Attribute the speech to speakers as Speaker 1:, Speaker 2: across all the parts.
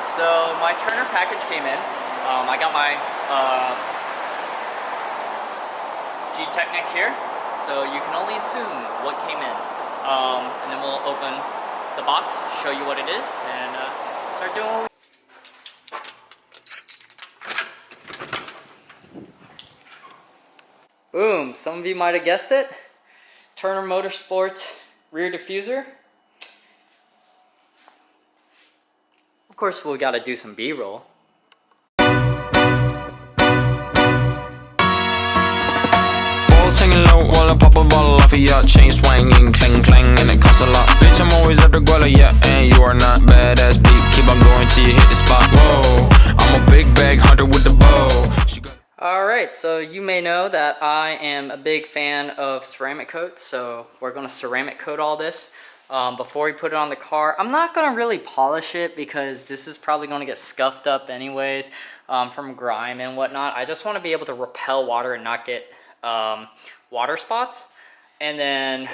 Speaker 1: Alright, so my Turner package came in. I got my G-Technic here, so you can only assume what came in. And then we'll open the box, show you what it is, and start doing what we... Boom! Some of you might have guessed it. Turner Motorsports rear diffuser. Of course, we gotta do some B-roll.
Speaker 2: Singing low while I pop a bottle off of ya. Chain swinging, clang clang, and it costs a lot. Bitch, I'm always at the guala, yeah, and you are not badass beat. Keep on going till you hit the spot. Whoa, I'm a big bag hunter with the bow.
Speaker 1: Alright, so you may know that I am a big fan of ceramic coats, so we're gonna ceramic coat all this before we put it on the car. I'm not gonna really polish it because this is probably gonna get scuffed up anyways from grime and whatnot. I just want to be able to repel water and not get water spots, and then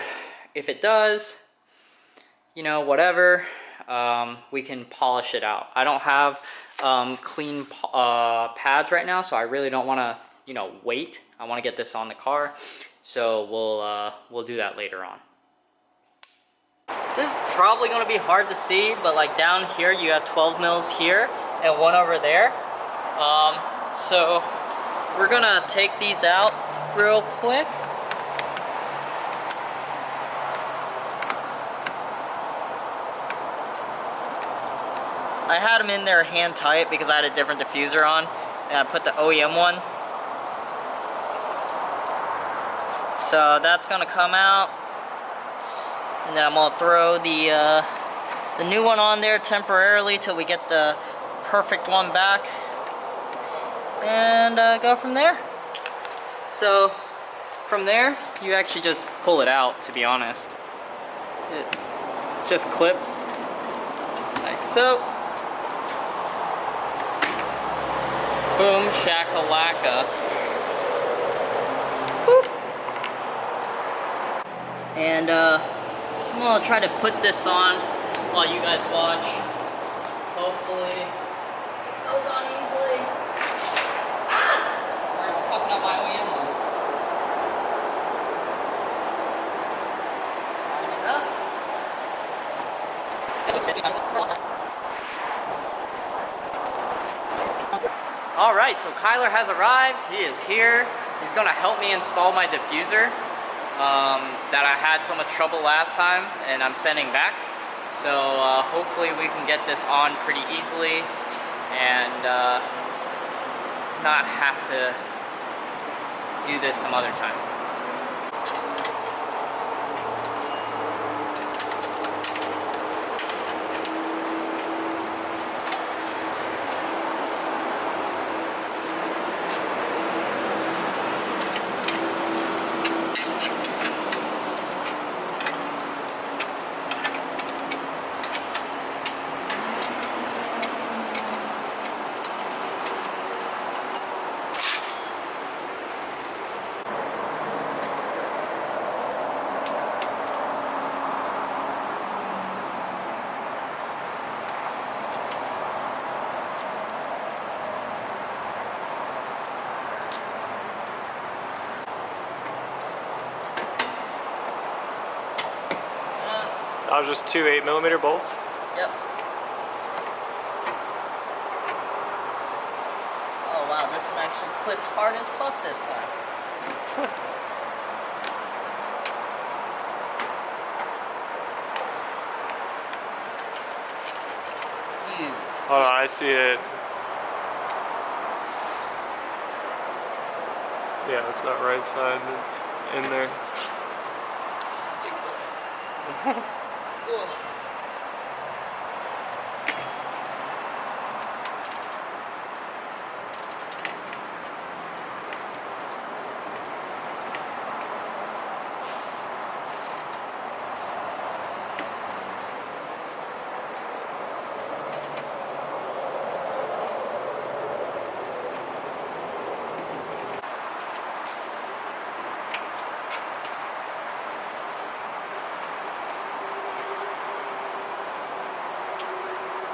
Speaker 1: if it does, you know, whatever, we can polish it out. I don't have clean pads right now, so I really don't want to, you know, wait. I want to get this on the car, so we'll do that later on. This is probably going to be hard to see, but like down here you have 12 mils here and one over there. So we're gonna take these out real quick. I had them in there hand tight because I had a different diffuser on, and I put the OEM one. So that's gonna come out, and then I'm gonna throw the new one on there temporarily till we get the perfect one back, and go from there. So from there, you actually just pull it out, to be honest. It's just clips, like so. Boom, shakalaka. Boop. And I'm gonna try to put this on while you guys watch. Hopefully it goes on easily. Ah! I'm fucking up my OEM one. Alright, so Kyler has arrived. He is here. He's gonna help me install my diffuser that I had so much trouble last time and I'm sending back. So hopefully we can get this on pretty easily and not have to do this some other time.
Speaker 3: That was just two 8mm bolts?
Speaker 1: Yep. Oh wow, this one actually clipped hard as fuck this time.
Speaker 3: Hold on, I see it. Yeah, it's that right side that's in there.
Speaker 1: Stupid. Ugh.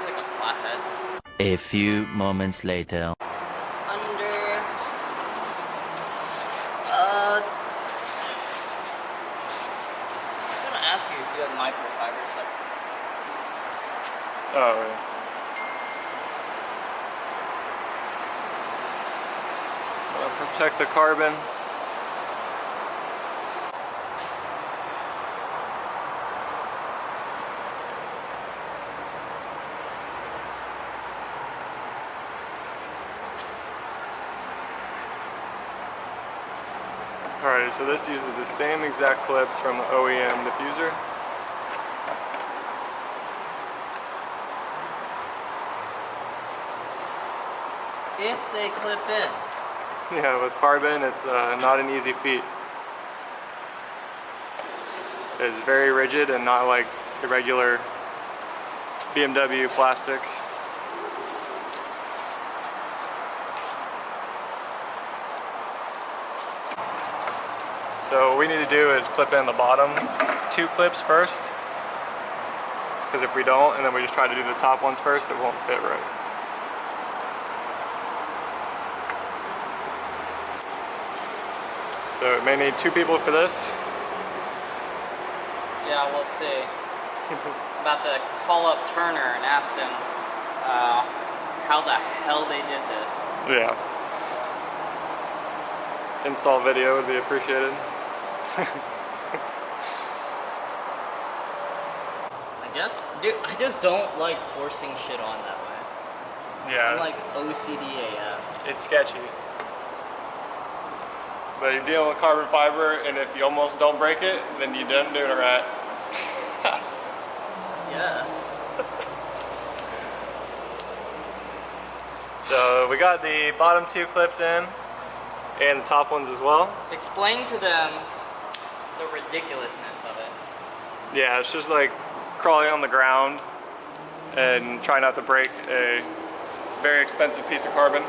Speaker 1: Like a flathead.
Speaker 4: A few moments later.
Speaker 1: It's under. I was gonna ask you if you have microfibers, but use this.
Speaker 3: Oh, yeah. Protect the carbon. Alright, so this uses the same exact clips from the OEM diffuser.
Speaker 1: If they clip in.
Speaker 3: Yeah, with carbon, it's not an easy feat. It's very rigid and not like the regular BMW plastic. So what we need to do is clip in the bottom 2 clips first. Because if we don't, and then we just try to do the top ones first, it won't fit right. So we may need 2 people for this.
Speaker 1: Yeah, we'll see. I'm about to call up Turner and ask them how the hell they did this.
Speaker 3: Yeah. Install video would be appreciated.
Speaker 1: I guess, dude, I just don't like forcing shit on that way.
Speaker 3: Yeah,
Speaker 1: I'm like OCD AF.
Speaker 3: it's sketchy. But you're dealing with carbon fiber, and if you almost don't break it, then you didn't do it right.
Speaker 1: Yes.
Speaker 3: So we got the bottom 2 clips in, and the top ones as well.
Speaker 1: Explain to them the ridiculousness of it.
Speaker 3: Yeah, it's just like crawling on the ground and try not to break a very expensive piece of carbon.
Speaker 1: I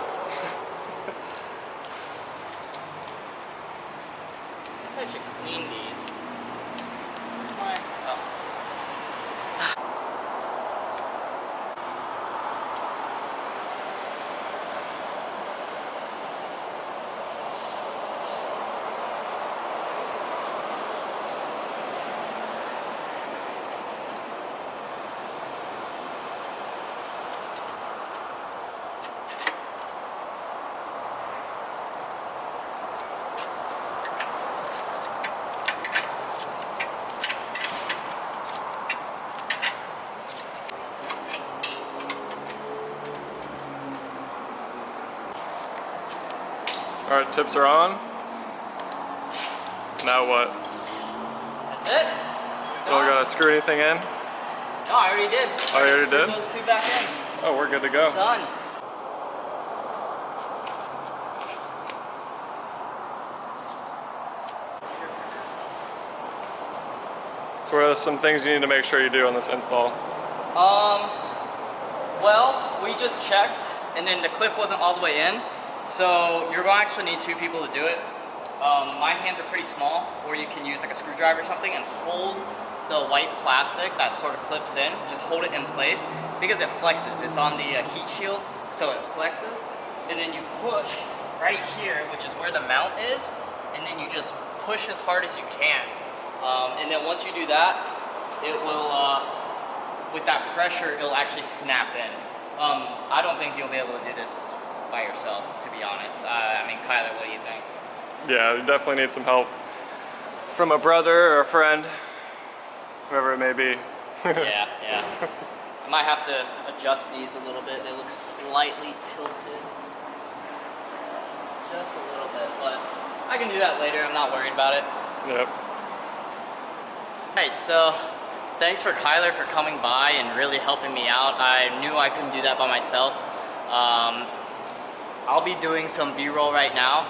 Speaker 1: guess I should clean these. Why? Oh.
Speaker 3: Alright, tips are on. Now what?
Speaker 1: That's it?
Speaker 3: Don't gotta screw anything in?
Speaker 1: No, I already did.
Speaker 3: Oh, you already did?
Speaker 1: Those 2 back in.
Speaker 3: Oh, we're good to go.
Speaker 1: Done.
Speaker 3: So what are some things you need to make sure you do on this install?
Speaker 1: Well, we just checked, and then the clip wasn't all the way in, so you're going to actually need 2 people to do it. My hands are pretty small, or you can use like a screwdriver or something and hold the white plastic that sort of clips in, just hold it in place, because it flexes. It's on the heat shield, so it flexes, and then you push right here, which is where the mount is, and then you just push as hard as you can. And then once you do that, it will, with that pressure, it'll actually snap in. I don't think you'll be able to do this by yourself, to be honest. I mean, Kyler, what do you think?
Speaker 3: Yeah, you definitely need some help from a brother or a friend, whoever it may be.
Speaker 1: Yeah. I might have to adjust these a little bit. They look slightly tilted. Just a little bit, but I can do that later. I'm not worried about it.
Speaker 3: Yep.
Speaker 1: Alright, so thanks for Kyler for coming by and really helping me out. I knew I couldn't do that by myself. I'll be doing some B-roll right now,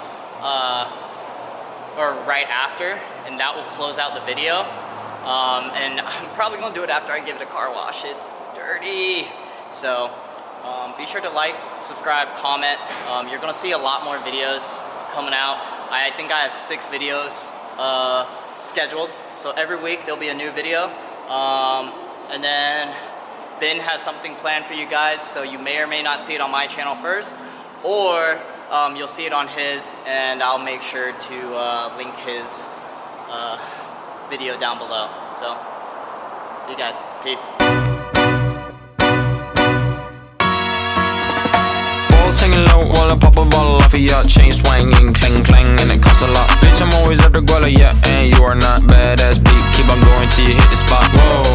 Speaker 1: or right after, and that will close out the video. And I'm probably gonna do it after I give it a car wash. It's dirty. So be sure to like, subscribe, comment. You're gonna see a lot more videos coming out. I think I have 6 videos scheduled. So every week there'll be a new video. And then Ben has something planned for you guys, so you may or may not see it on my channel first, or you'll see it on his, and I'll make sure to link his video down below. So, see you guys. Peace.
Speaker 2: Balls hanging low while I pop a bottle off of your chain swinging, clang clang, and it costs a lot. Bitch, I'm always at the guala, yeah, and you are not badass beep. Keep on going till you hit the spot. Whoa.